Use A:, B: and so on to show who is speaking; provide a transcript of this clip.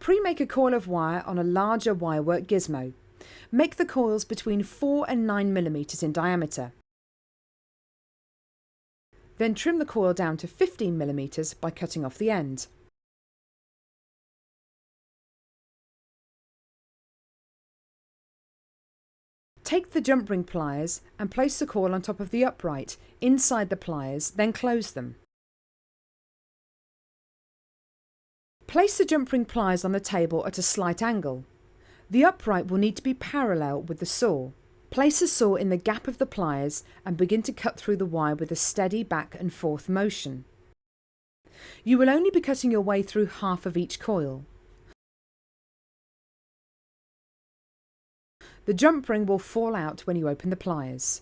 A: Pre-make a coil of wire on a larger wirework gizmo. Make the coils between 4 and 9 mm in diameter. Then trim the coil down to 15 mm by cutting off the end. Take the jump ring pliers and place the coil on top of the upright, inside the pliers, then close them. Place the jump ring pliers on the table at a slight angle. The upright will need to be parallel with the saw. Place the saw in the gap of the pliers and begin to cut through the wire with a steady back and forth motion. You will only be cutting your way through half of each coil. The jump ring will fall out when you open the pliers.